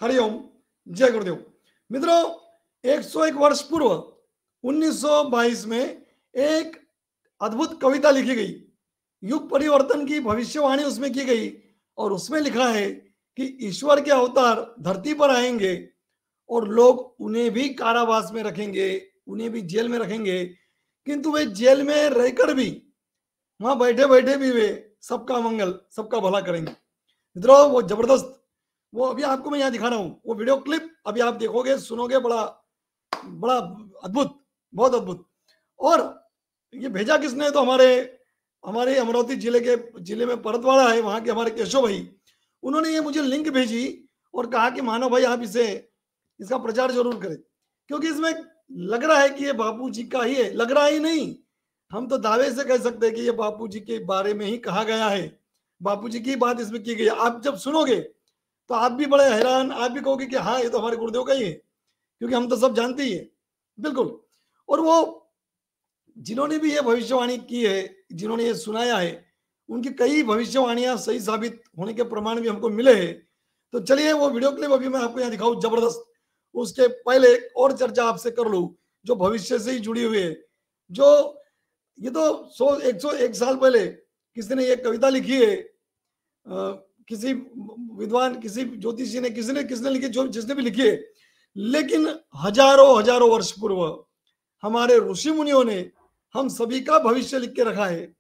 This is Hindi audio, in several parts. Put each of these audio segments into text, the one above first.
हरिओम, जय गुरुदेव। मित्रों, 101 वर्ष पूर्व 1922 में एक अद्भुत कविता लिखी गई। युग परिवर्तन की भविष्यवाणी उसमें की गई और उसमें लिखा है कि ईश्वर के अवतार धरती पर आएंगे और लोग उन्हें भी कारावास में रखेंगे, उन्हें भी जेल में रखेंगे, किंतु वे जेल में रहकर भी वहां बैठे बैठे भी वे सबका मंगल, सबका भला करेंगे। मित्रों, वो जबरदस्त, वो अभी आपको मैं यहाँ दिखा रहा हूँ, वो वीडियो क्लिप अभी आप देखोगे, सुनोगे, बड़ा बड़ा अद्भुत, बहुत अद्भुत। और ये भेजा किसने? तो हमारे हमारे अमरावती जिले में परतवाड़ा है, वहां के हमारे केशव भाई, उन्होंने ये मुझे लिंक भेजी और कहा कि मानो भाई आप इसका प्रचार जरूर करें, क्योंकि इसमें लग रहा है कि ये बापू जी का ही है। लग रहा ही नहीं, हम तो दावे से कह सकते हैं कि ये बापू जी के बारे में ही कहा गया है, बापू जी की बात इसमें की गई है। आप जब सुनोगे तो आप भी बड़े हैरान, आप भी कहोगे कि हाँ, ये तो हमारे गुरुदेव का ही है, क्योंकि हम तो सब जानते ही है। बिल्कुल। और वो जिन्होंने भी ये भविष्यवाणी की है, जिन्होंने ये सुनाया है, उनकी कई भविष्यवाणियां सही साबित होने के प्रमाण भी हमको मिले हैं। तो चलिए वो वीडियो क्लिप अभी मैं आपको यहाँ दिखाऊं, जबरदस्त। उसके पहले एक और चर्चा आपसे कर लूं जो भविष्य से ही जुड़ी हुई है। जो ये तो 101 साल पहले किसी ने ये कविता लिखी है, किसी विद्वान, किसी ज्योतिषी ने, किसने लिखी, जो जिसने भी लिखी है, लेकिन हजारों हजारों वर्ष पूर्व हमारे ऋषि मुनियों ने हम सभी का भविष्य लिख के रखा है।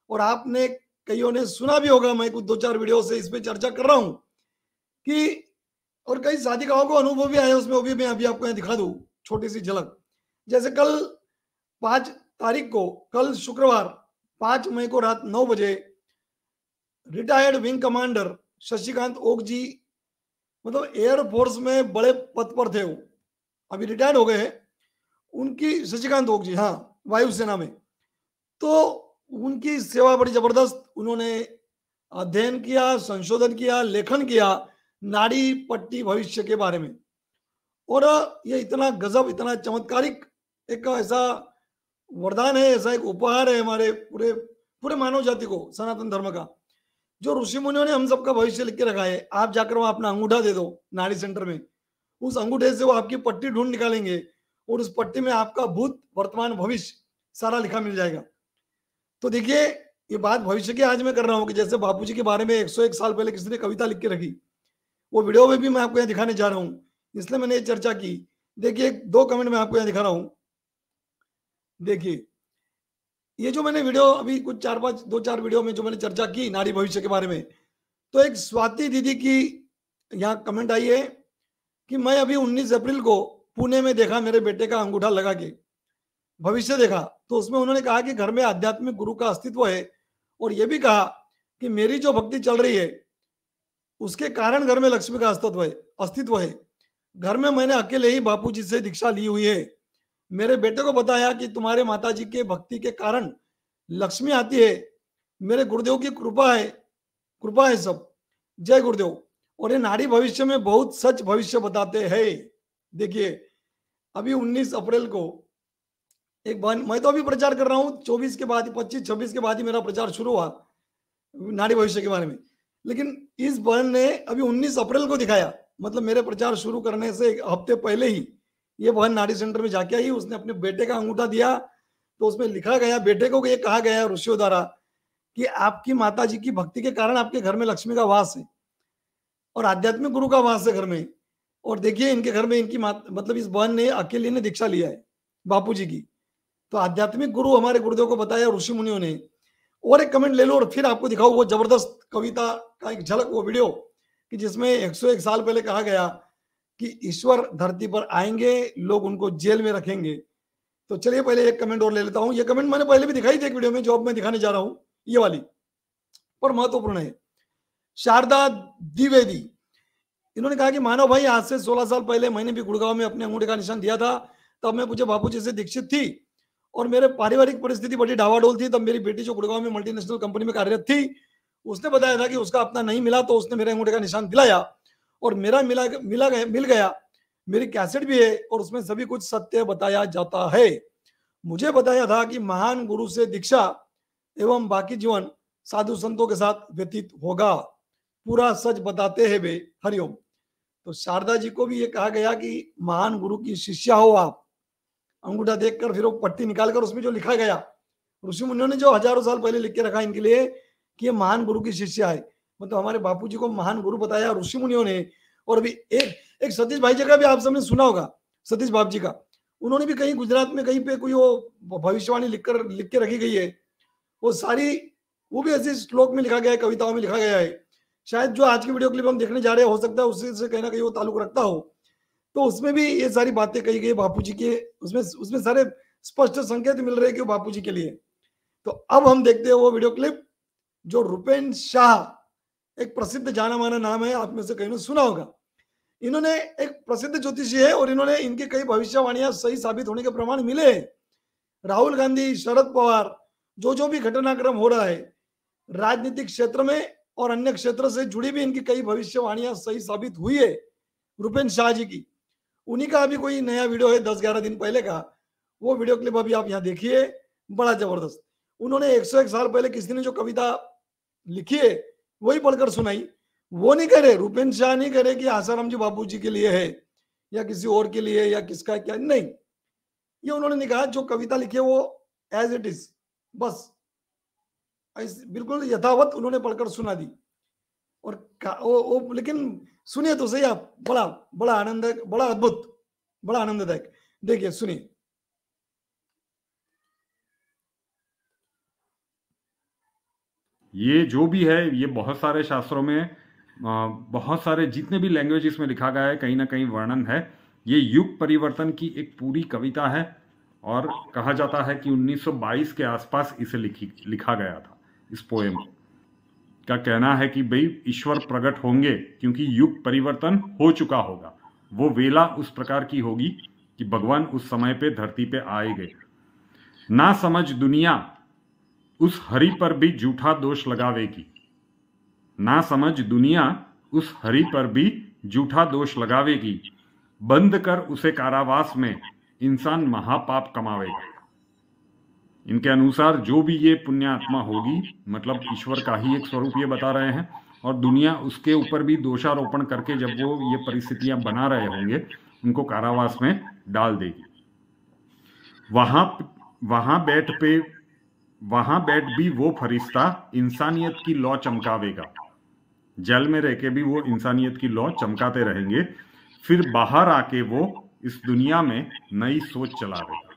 और आपने कईयों ने सुना भी होगा, मैं कुछ 2-4 वीडियो से इस पे चर्चा कर रहा हूं कि, और कई साधिकाओं को अनुभव भी आया उसमें, वो भी मैं अभी आपको यहाँ दिखा दूं छोटी सी झलक। जैसे कल 5 तारीख को, कल शुक्रवार 5 मई को रात 9 बजे retired wing commander Shashikant Oak ji, मतलब एयरफोर्स में बड़े पद पर थे, वो अभी रिटायर्ड हो गए हैं, उनकी, शशिकांत ओक जी, हाँ, वायुसेना में। तो उनकी सेवा बड़ी जबरदस्त, उन्होंने अध्ययन किया, संशोधन किया, लेखन किया नाड़ी पट्टी भविष्य के बारे में। और ये इतना गजब, इतना चमत्कारिक एक ऐसा वरदान है, ऐसा एक उपहार है हमारे पूरे पूरे मानव जाति को, सनातन धर्म का, जो ऋषि मुनियों ने हम सबका भविष्य लिख के रखा है। आप जाकर वहां अपना अंगूठा दे दो नाड़ी सेंटर में, उस अंगूठे से वो आपकी पट्टी ढूंढ निकालेंगे और उस पट्टी में आपका भूत, वर्तमान, भविष्य सारा लिखा मिल जाएगा। तो देखिए, ये बात भविष्य की आज मैं कर रहा हूँ कि जैसे बापूजी के बारे में 101 साल पहले किसी ने कविता लिख के रखी, वो वीडियो में भी मैं आपको यहाँ दिखाने जा रहा हूँ, इसलिए मैंने ये चर्चा की। देखिए, 2 कमेंट मैं आपको यहाँ दिखा रहा हूँ। देखिए, ये जो मैंने वीडियो अभी कुछ 2-4 वीडियो में जो मैंने चर्चा की नारी भविष्य के बारे में, तो एक स्वाति दीदी की यहाँ कमेंट आई है कि मैं अभी 19 अप्रैल को पुणे में देखा मेरे बेटे का अंगूठा लगा के भविष्य देखा, तो उसमें उन्होंने कहा कि घर में आध्यात्मिक गुरु का अस्तित्व है, और यह भी कहा कि मेरी जो भक्ति चल रही है उसके कारण घर में लक्ष्मी का अस्तित्व है। घर में मैंने अकेले ही बापूजी से दीक्षा ली हुई है। मेरे बेटे को बताया कि तुम्हारे माताजी के भक्ति के कारण लक्ष्मी आती है। मेरे गुरुदेव की कृपा है सब। जय गुरुदेव। और ये नाड़ी भविष्य में बहुत सच भविष्य बताते हैं। देखिए, अभी 19 अप्रैल को एक बहन, मैं तो अभी प्रचार कर रहा हूँ 24 के बाद, 25-26 के बाद ही मेरा प्रचार शुरू हुआ नाड़ी भविष्य के बारे में, लेकिन इस बहन ने अभी 19 अप्रैल को दिखाया, मतलब मेरे प्रचार शुरू करने से एक हफ्ते पहले ही ये बहन नाड़ी सेंटर में जाके आई। उसने अपने बेटे का अंगूठा दिया, तो उसमें लिखा गया, बेटे को ये कहा गया ऋषियों द्वारा कि आपकी माता जी की भक्ति के कारण आपके घर में लक्ष्मी का वास है और आध्यात्मिक गुरु का वास है घर में। और देखिए, इनके घर में इनकी मतलब इस बहन ने अकेले ने दीक्षा लिया है बापू जी की। तो आध्यात्मिक गुरु हमारे गुरुदेव को बताया ऋषि मुनियों ने। और एक कमेंट ले लो और फिर आपको दिखाओ वो जबरदस्त कविता का एक झलक, वो वीडियो कि जिसमें 101 साल पहले कहा गया कि ईश्वर धरती पर आएंगे, लोग उनको जेल में रखेंगे। तो चलिए पहले एक कमेंट और ले लेता हूं। ये कमेंट मैंने पहले भी दिखाई थी एक वीडियो में, जो अब मैं दिखाने जा रहा हूं, ये वाली, पर महत्वपूर्ण है। शारदा द्विवेदी, इन्होंने कहा कि मानव भाई, आज से 16 साल पहले मैंने भी गुड़गांव में अपने अंगूठे का निशान दिया था। तब मैं पूज्य बापू जी से दीक्षित थी और मेरे पारिवारिक परिस्थिति बड़ी डावाडोल थी। तब मेरी बेटी जो गुड़गांव में मल्टीनेशनल कंपनी में कार्यरत थी, उसने बताया था कि उसका अपना नहीं मिला, तो उसने मेरे अंगूठे का निशान दिलाया और मेरा मिल गया। मेरी कैसेट भी है और उसमें सभी कुछ सत्य बताया जाता है। मुझे बताया था कि महान गुरु से दीक्षा एवं बाकी जीवन साधु संतों के साथ व्यतीत होगा। पूरा सच बताते हैं वे। हरिओम। तो शारदा जी को भी ये कहा गया कि महान गुरु की शिष्या हो आप। अंगूठा देखकर फिर वो पट्टी निकालकर उसमें जो लिखा गया, ऋषि मुनियों ने जो हजारों साल पहले लिख के रखा इनके लिए कि ये महान गुरु की शिष्या है, मतलब हमारे बापू जी को महान गुरु बताया ऋषि मुनियों ने। और अभी एक सतीश भाई जी का भी आप सबने सुना होगा, सतीश बाप जी का, उन्होंने भी कहीं गुजरात में कहीं पे कोई वो भविष्यवाणी लिख के रखी गई है, वो सारी, वो भी ऐसे श्लोक में लिखा गया है, कविताओं में लिखा गया है। शायद जो आज की वीडियो क्लिप हम देखने जा रहे हैं, हो सकता है उससे से कहीं ना कहीं वो ताल्लुक रखता हो, तो उसमें भी ये सारी बातें कही गई बापू जी के, उसमें सारे स्पष्ट संकेत मिल रहे हैं कि वो बापू जी के लिए। तो अब हम देखते हैं वो वीडियो क्लिप, जो रुपेन शाह, एक प्रसिद्ध जाना माना नाम है, आप में से कहीं ने सुना होगा। इन्होंने एक प्रसिद्ध ज्योतिषी है और इन्होंने इनकी कई भविष्यवाणियां सही साबित होने के प्रमाण मिले हैं। राहुल गांधी, शरद पवार, जो भी घटनाक्रम हो रहा है राजनीतिक क्षेत्र में और अन्य क्षेत्र से जुड़ी भी इनकी कई भविष्यवाणियां सही साबित हुई है रुपेन शाह जी की। उन्हीं का अभी कोई नया वीडियो है 10-11 दिन पहले का, वो वीडियो क्लिप अभी आप यहाँ देखिए, बड़ा जबरदस्त। उन्होंने 101 साल पहले किसी ने जो कविता लिखी है वही पढ़कर सुनाई। वो नहीं कह रहे, रुपेन शाह नहीं कह रहे कि आसाराम जी बापू जी के लिए है या किसी और के लिए या किसका क्या, नहीं, ये उन्होंने नहीं कहा। जो कविता लिखी है वो एज इट इज, बस बिल्कुल यथावत उन्होंने पढ़कर सुना दी। और लेकिन सुनिए तो सही आप, बड़ा बड़ा आनंद, बड़ा अद्भुत, बड़ा आनंददायक, देखिए सुनिए। ये जो भी है, ये बहुत सारे शास्त्रों में, बहुत सारे जितने भी लैंग्वेजेस में लिखा गया है, कहीं ना कहीं वर्णन है। ये युग परिवर्तन की एक पूरी कविता है और कहा जाता है कि 1922 के आसपास इसे लिखा गया था। इस पोएम का कहना है कि भाई ईश्वर प्रकट होंगे क्योंकि युग परिवर्तन हो चुका होगा, वो वेला उस प्रकार की होगी कि भगवान उस समय पे धरती पे आएंगे। ना समझ दुनिया उस हरि पर भी झूठा दोष लगावेगी, ना समझ दुनिया उस हरि पर भी झूठा दोष लगावेगी, बंद कर उसे कारावास में इंसान महापाप कमावेगा। इनके अनुसार जो भी ये पुण्यात्मा होगी, मतलब ईश्वर का ही एक स्वरूप ये बता रहे हैं, और दुनिया उसके ऊपर भी दोषारोपण करके जब वो ये परिस्थितियां बना रहे होंगे, उनको कारावास में डाल देगी। वहां बैठ भी वो फरिश्ता इंसानियत की लौ चमकावेगा। जेल में रह के भी वो इंसानियत की लौ चमकाते रहेंगे। फिर बाहर आके वो इस दुनिया में नई सोच चलावेगा।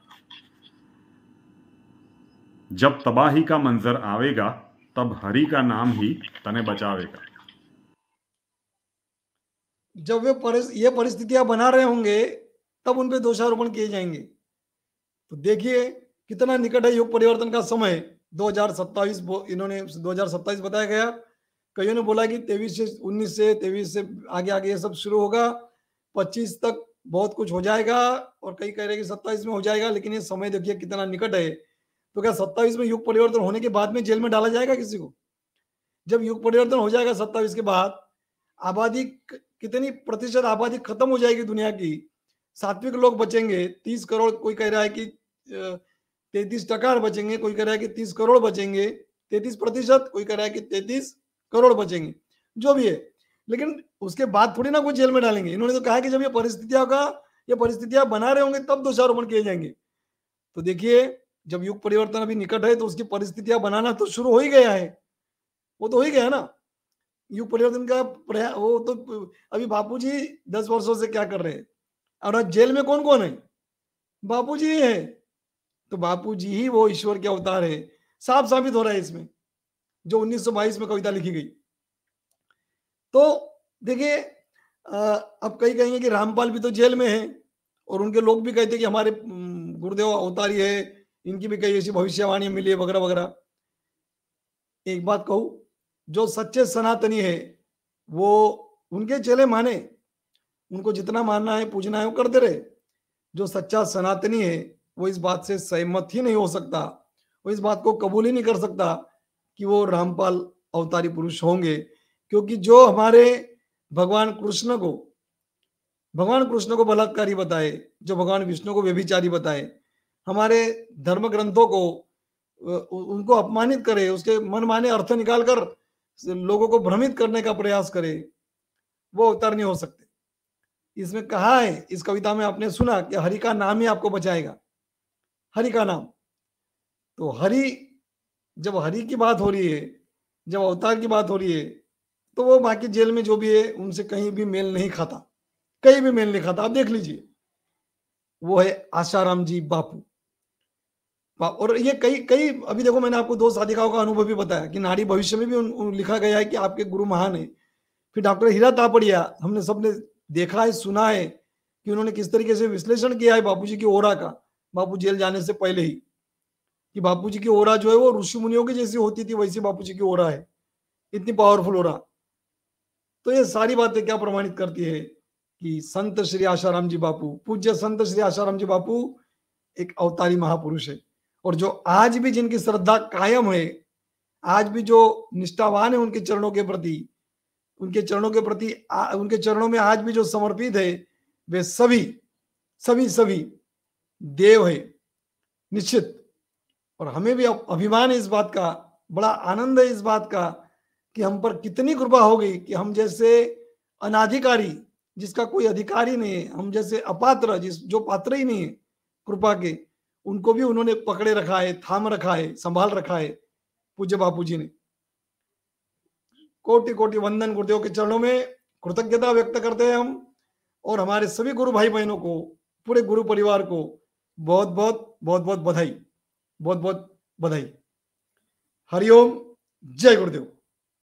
जब तबाही का मंजर आवेगा, तब हरि का नाम ही तने बचावेगा। जब वे ये परिस्थितियां बना रहे होंगे, तब उन पे दोषारोपण किए जाएंगे। तो देखिए कितना निकट है युग परिवर्तन का समय। 2027 इन्होंने 2027 बताया गया। कईयों ने बोला कि 23 से 19 से 23 से आगे आगे ये सब शुरू होगा, 25 तक बहुत कुछ हो जाएगा, और कई कह रहे हैं कि 27 में हो जाएगा। लेकिन ये समय देखिए कितना निकट है। तो क्या 27 में युग परिवर्तन होने के बाद में जेल में डाला जाएगा किसी को? जब युग परिवर्तन हो जाएगा 27 के बाद, आबादी कितनी प्रतिशत आबादी खत्म हो जाएगी दुनिया की, सात्विक लोग बचेंगे 30 करोड़, कोई कह रहा है कि 33% बचेंगे, कोई कह रहा है कि 30 करोड़ बचेंगे, 33%, कोई कह रहा है कि 33 करोड़ बचेंगे, जो भी है। लेकिन उसके बाद थोड़ी ना कोई जेल में डालेंगे। इन्होंने तो कहा कि जब ये परिस्थितियां बना रहे होंगे तब दोषारोपण किए जाएंगे। तो देखिए जब युग परिवर्तन अभी निकट है तो उसकी परिस्थितियां बनाना तो शुरू हो ही गया है, वो तो हो ही गया ना युग परिवर्तन का वो तो। अभी बापूजी 10 वर्षों से क्या कर रहे हैं, और जेल में कौन कौन है? बापूजी ही है। तो बापूजी ही वो ईश्वर के अवतार है, साफ साबित हो रहा है इसमें, जो 1922 में कविता लिखी गई। तो देखिए अब कई कहेंगे कि रामपाल भी तो जेल में है, और उनके लोग भी कहते हैं कि हमारे गुरुदेव अवतारी है, इनकी भी कई ऐसी भविष्यवाणी मिली है वगैरह वगैरह। एक बात कहूं, जो सच्चे सनातनी है वो उनके चेले माने, उनको जितना मानना है पूजना है वो करते रहे। जो सच्चा सनातनी है वो इस बात से सहमत ही नहीं हो सकता, वो इस बात को कबूल ही नहीं कर सकता कि वो रामपाल अवतारी पुरुष होंगे। क्योंकि जो हमारे भगवान कृष्ण को बलात्कारी बताए, जो भगवान विष्णु को व्यभिचारी बताए, हमारे धर्म ग्रंथों को उनको अपमानित करे, उसके मन माने अर्थ निकालकर लोगों को भ्रमित करने का प्रयास करे, वो अवतार नहीं हो सकते। इसमें कहा है, इस कविता में आपने सुना कि हरि का नाम ही आपको बचाएगा, हरि का नाम। तो हरि, जब हरि की बात हो रही है, जब अवतार की बात हो रही है, तो वो बाकी जेल में जो भी है उनसे कहीं भी मेल नहीं खाता, कहीं भी मेल नहीं खाता। आप देख लीजिए, वो है आशाराम जी बापू। और ये कई कई, अभी देखो मैंने आपको 2 साधिकाओं का अनुभव भी बताया कि नारी भविष्य में भी लिखा गया है कि आपके गुरु महान है। फिर डॉक्टर हीरा तापड़िया, हमने सबने देखा है, सुना है कि उन्होंने किस तरीके से विश्लेषण किया है बापूजी की ओरा का, बापू जेल जाने से पहले ही, कि बापूजी की ओरा जो है वो ऋषि मुनियों की जैसी होती थी, वैसी बापूजी की ओरा है, इतनी पावरफुल ओरा। तो ये सारी बातें क्या प्रमाणित करती है कि संत श्री आशाराम जी बापू, पूज्य संत श्री आशाराम जी बापू एक अवतारी महापुरुष है। और जो आज भी जिनकी श्रद्धा कायम है, आज भी जो निष्ठावान है उनके चरणों के प्रति, उनके चरणों के प्रति, उनके चरणों में आज भी जो समर्पित है, वे सभी सभी सभी देव है निश्चित। और हमें भी अभिमान है इस बात का, बड़ा आनंद है इस बात का कि हम पर कितनी कृपा हो गई कि हम जैसे अनाधिकारी, जिसका कोई अधिकारी नहीं है, हम जैसे अपात्र, जो पात्र ही नहीं है कृपा के, उनको भी उन्होंने पकड़े रखा है, थाम रखा है, संभाल रखा है पूज्य बापू जी ने। कोटि कोटि वंदन गुरुदेव के चरणों में कृतज्ञता व्यक्त करते हैं हम, और हमारे सभी गुरु भाई बहनों को, पूरे गुरु परिवार को बहुत बहुत बधाई, बहुत बहुत बधाई। हरिओम, जय गुरुदेव।